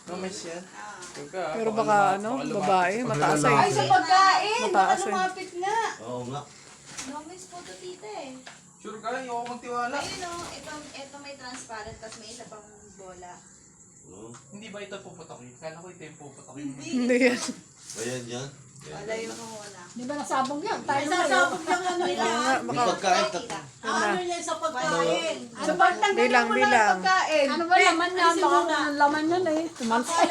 Promise yan. Pero baka babae, mataas eh. Ay, sa pagkain! Baka Mataas eh. lumapit nga. Oo nga. No, miss photo tita eh. Sure ka, hindi ako magtiwala. Ayun o, ito may transparent, tapos may isa pang bola. Oo. Hindi ba ito puputakin? Kala ko ito yung puputakin. Hindi yan. Ayan yan. Wala yung muna. Di ba nasabog yan? Tayo nasabog yung ano Oo yan. nga, May baka pagkain Ano yan sa pagkain? Ano ba? bilang, bilang. Ano ba laman yan? Baka kung laman yan eh. Tumalsay.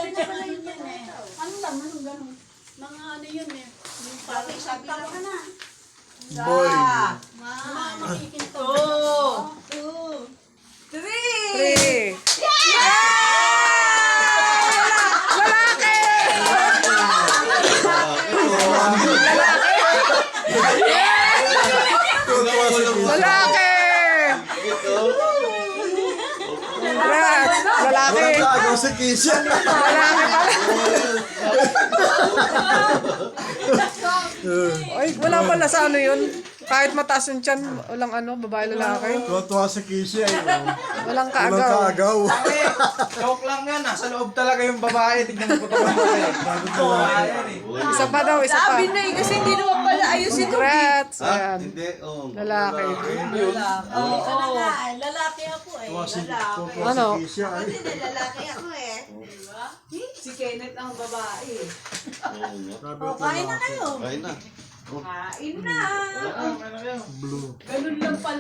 Ano laman yung gano'n? Mga ano yun eh. Yung parang Sabi lang ka na. Boy. makikinto. 2, 3! 3. Lalaki! Congrats! Lalaki! Agaw si Kisha. Lalaki pala! Ay, wala pala sa ano yun. Kahit mataas yung tiyan, walang babae lalaki. Tuwa sa Kisha. Walang Walang kaagaw. kaagaw. Joke lang yan. Nasa loob talaga yung babae. Tignan mo ito Isa pa daw, isa pa. Sabi na eh, kasi hindi naman pala ayusin ko. Congrats! Ah, Ayan. hindi. Oh, Lalaki. Oo, lalaki ako eh. Tuwa si Ano? Kisha. Kasi lalaki ako eh. Si Kenneth ang babae. Oo nga. Kain na kayo. Kain na. Kain na. Blue. Ganun lang pala.